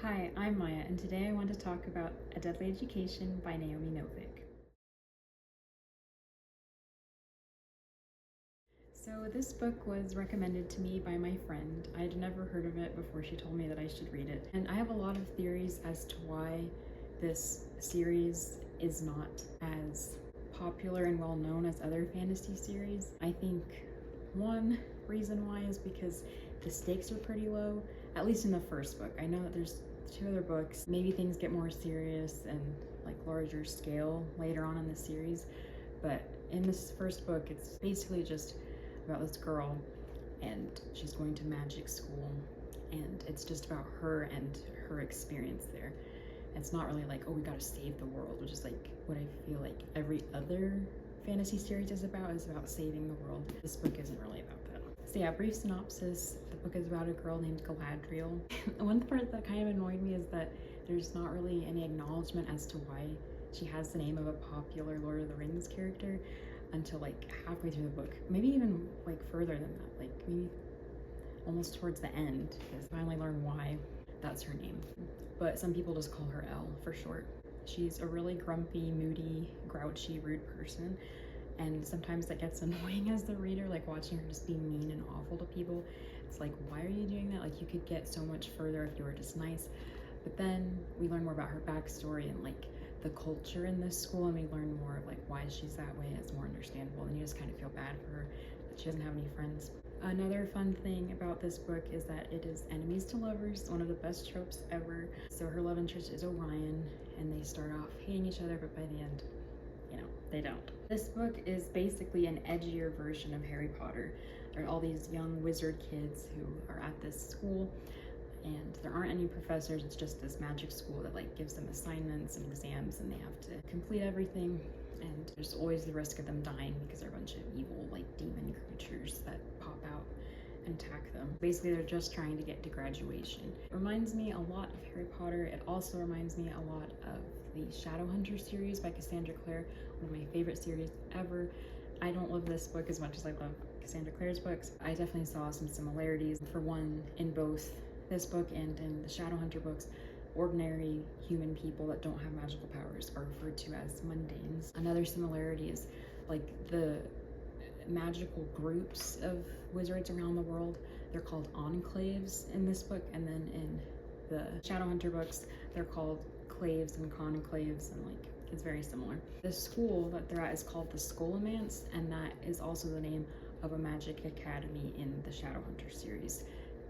Hi, I'm Maya, and today I want to talk about A Deadly Education by Naomi Novik. So this book was recommended to me by my friend. I'd never heard of it before she told me that I should read it. And I have a lot of theories as to why this series is not as popular and well known as other fantasy series. I think one reason why is because the stakes are pretty low, at least in the first book. I know that there's two other books. Maybe things get more serious and like larger scale later on in the series, but in this first book, it's basically just about this girl and she's going to magic school, and it's just about her and her experience there. It's not really like, oh, we gotta save the world, which is like what I feel like every other fantasy series is about saving the world. This book isn't really about that. So yeah, brief synopsis. The book is about a girl named Galadriel. One part that kind of annoyed me is that there's not really any acknowledgement as to why she has the name of a popular Lord of the Rings character until like halfway through the book. Maybe even like further than that, like maybe almost towards the end, because I finally learn why that's her name. But some people just call her Elle for short. She's a really grumpy, moody, grouchy, rude person, and sometimes that gets annoying as the reader, like watching her just be mean and awful to people. It's like, why are you doing that? Like, you could get so much further if you were just nice. But then we learn more about her backstory and like the culture in this school, and we learn more of like why she's that way, and it's more understandable, and you just kind of feel bad for her that she doesn't have any friends. Another fun thing about this book is that it is enemies to lovers, one of the best tropes ever. So her love interest is Orion, and they start off hating each other, but by the end, you know, they don't. This book is basically an edgier version of Harry Potter. There are all these young wizard kids who are at this school, and there aren't any professors. It's just this magic school that like gives them assignments and exams, and they have to complete everything. And there's always the risk of them dying because they're a bunch of evil like demon creatures that pop out and attack them. Basically, they're just trying to get to graduation. It reminds me a lot of Harry Potter. It also reminds me a lot of the Shadowhunter series by Cassandra Clare, one of my favorite series ever. I don't love this book as much as I love Cassandra Clare's books. I definitely saw some similarities. For one, in both this book and in the Shadowhunter books, ordinary human people that don't have magical powers are referred to as mundanes. Another similarity is like the magical groups of wizards around the world. They're called enclaves in this book, and then in the Shadowhunter books, they're called claves and conclaves, and like it's very similar. The school that they're at is called the Scholomance, and that is also the name of a magic academy in the Shadowhunter series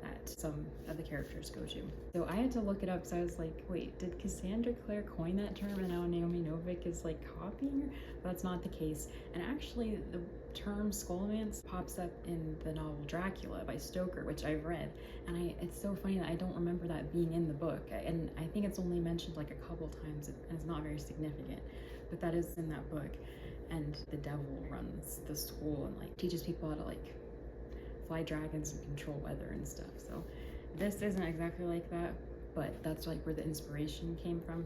that some of the characters go to. So I had to look it up because I was like, wait, did Cassandra Clare coin that term and now Naomi Novik is like copying her? But that's not the case. And actually the term Scholomance pops up in the novel Dracula by Stoker, which I've read. And it's so funny that I don't remember that being in the book. And I think it's only mentioned like a couple times, and it's not very significant, but that is in that book. And the devil runs the school and like teaches people how to like fly dragons and control weather and stuff. So this isn't exactly like that, but that's like where the inspiration came from.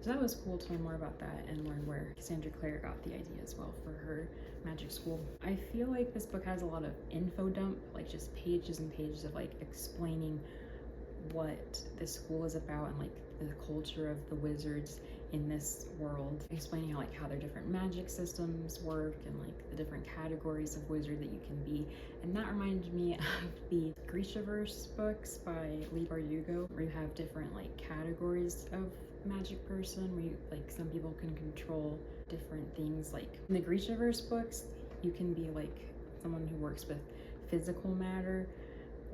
So that was cool to learn more about that and learn where Cassandra Clare got the idea as well for her magic school. I feel like this book has a lot of info dump, like just pages and pages of like explaining what the school is about and like the culture of the wizards in this world, explaining how their different magic systems work and like the different categories of wizard that you can be. And that reminded me of the Grishaverse books by Leigh Bardugo, where you have different like categories of magic person, where you like some people can control different things. Like in the Grishaverse books, you can be like someone who works with physical matter,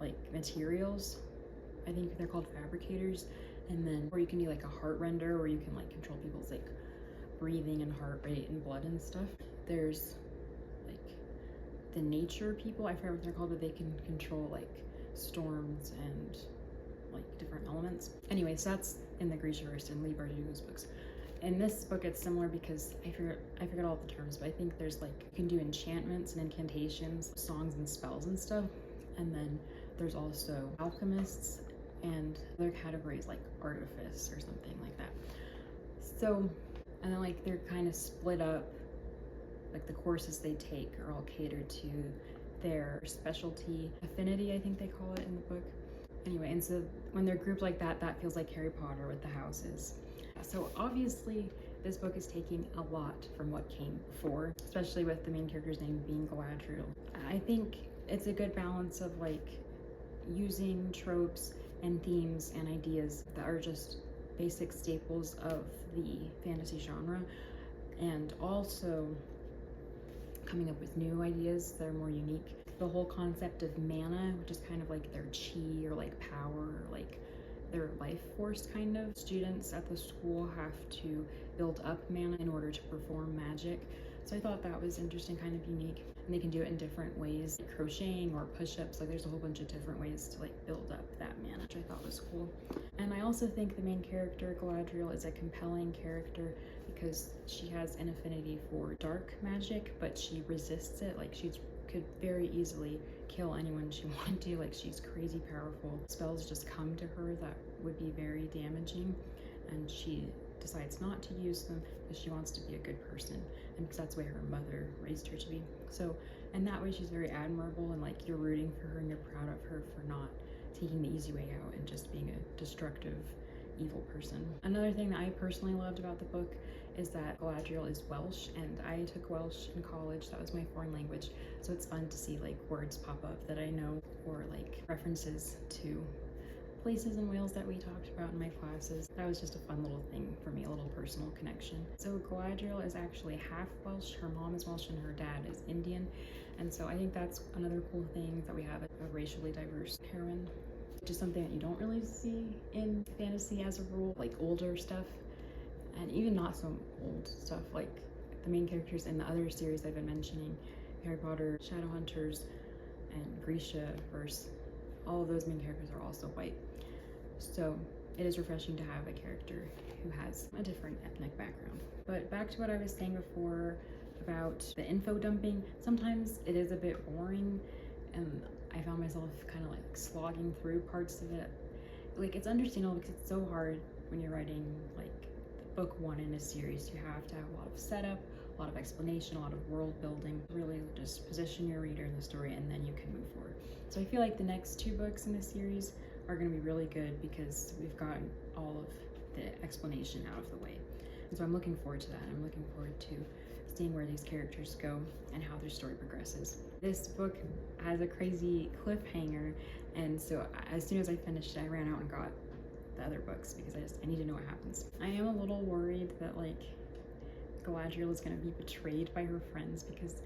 like materials. I think they're called fabricators. And then, or you can be like a heart render, where you can like control people's like breathing and heart rate and blood and stuff. There's like the nature people, I forget what they're called, but they can control like storms and like different elements. Anyways, that's in the Grishaverse and Leigh Bardugo's books. In this book, it's similar because I forget all the terms, but I think there's like, you can do enchantments and incantations, songs and spells and stuff. And then there's also alchemists and other categories like artifice or something like that. So, and then like they're kind of split up, like the courses they take are all catered to their specialty, affinity, I think they call it in the book. Anyway, and so when they're grouped like that, that feels like Harry Potter with the houses. So obviously, this book is taking a lot from what came before, especially with the main character's name being Galadriel. I think it's a good balance of like using tropes and themes and ideas that are just basic staples of the fantasy genre, and also coming up with new ideas that are more unique. The whole concept of mana, which is kind of like their chi or like power or like their life force kind of. Students at the school have to build up mana in order to perform magic. So I thought that was interesting, kind of unique. And they can do it in different ways, like crocheting or push-ups. Like there's a whole bunch of different ways to like build up that mana, which I thought was cool. And I also think the main character, Galadriel, is a compelling character because she has an affinity for dark magic, but she resists it. Like she could very easily kill anyone she wanted to. Like she's crazy powerful. Spells just come to her that would be very damaging, and she decides not to use them because she wants to be a good person and because that's the way her mother raised her to be. So in that way she's very admirable, and like you're rooting for her and you're proud of her for not taking the easy way out and just being a destructive evil person. Another thing that I personally loved about the book is that Galadriel is Welsh, and I took Welsh in college. That was my foreign language, so it's fun to see like words pop up that I know or like references to places in Wales that we talked about in my classes. That was just a fun little thing for me, a little personal connection. So Galadriel is actually half Welsh. Her mom is Welsh and her dad is Indian, and so I think that's another cool thing, that we have a racially diverse heroine, which is something that you don't really see in fantasy as a rule, like older stuff, and even not so old stuff, like the main characters in the other series I've been mentioning, Harry Potter, Shadowhunters, and Grishaverse. All of those main characters are also white. So it is refreshing to have a character who has a different ethnic background. But back to what I was saying before about the info dumping, sometimes it is a bit boring, and I found myself kind of like slogging through parts of it. Like it's understandable because it's so hard when you're writing like book one in a series. You have to have a lot of setup, a lot of explanation, a lot of world building, really just position your reader in the story, and then you can move forward. So I feel like the next two books in the series are going to be really good because we've gotten all of the explanation out of the way. And so I'm looking forward to that. I'm looking forward to seeing where these characters go and how their story progresses. This book has a crazy cliffhanger, and so as soon as I finished it, I ran out and got the other books because I need to know what happens. I am a little worried that like Galadriel is going to be betrayed by her friends, because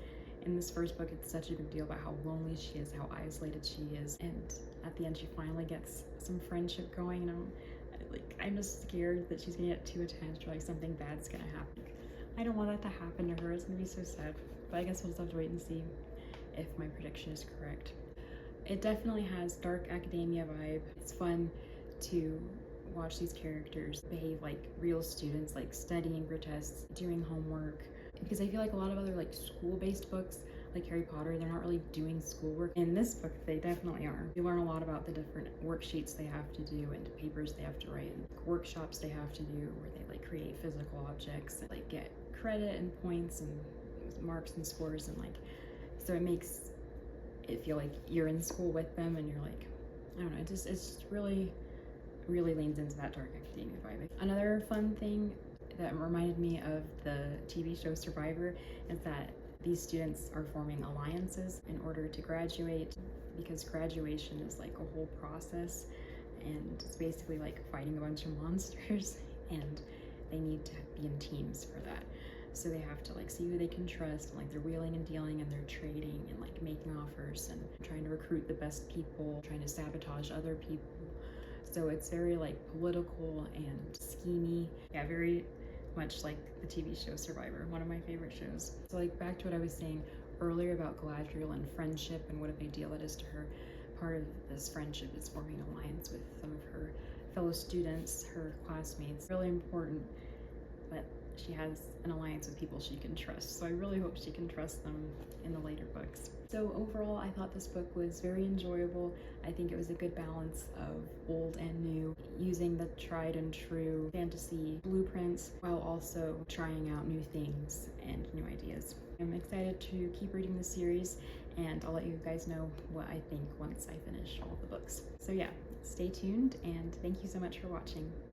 in this first book it's such a big deal about how lonely she is, how isolated she is, and at the end she finally gets some friendship going, and I'm just scared that she's gonna get too attached, or like something bad's gonna happen. I don't want that to happen to her. It's gonna be so sad, but I guess we'll just have to wait and see if my prediction is correct. It definitely has dark academia vibe. It's fun to watch these characters behave like real students, like studying for tests, doing homework, because I feel like a lot of other like school-based books like Harry Potter, they're not really doing schoolwork. In this book, they definitely are. You learn a lot about the different worksheets they have to do and papers they have to write and workshops they have to do where they like create physical objects and like get credit and points and marks and scores, and like, so it makes it feel like you're in school with them, and you're like, I don't know, it's just really leans into that dark academia vibe. Another fun thing that reminded me of the TV show Survivor is that these students are forming alliances in order to graduate, because graduation is like a whole process, and it's basically like fighting a bunch of monsters, and they need to be in teams for that. So they have to like see who they can trust, and like they're wheeling and dealing, and they're trading and like making offers and trying to recruit the best people, trying to sabotage other people. So it's very like political and schemy. Yeah, very much like the TV show Survivor, one of my favorite shows. So like back to what I was saying earlier about Galadriel and friendship and what a big deal that is to her. Part of this friendship is forming an alliance with some of her fellow students, her classmates. Really important that she has an alliance with people she can trust. So I really hope she can trust them in the later books. So overall, I thought this book was very enjoyable. I think it was a good balance of old and new, using the tried and true fantasy blueprints while also trying out new things and new ideas. I'm excited to keep reading the series, and I'll let you guys know what I think once I finish all of the books. So yeah, stay tuned, and thank you so much for watching.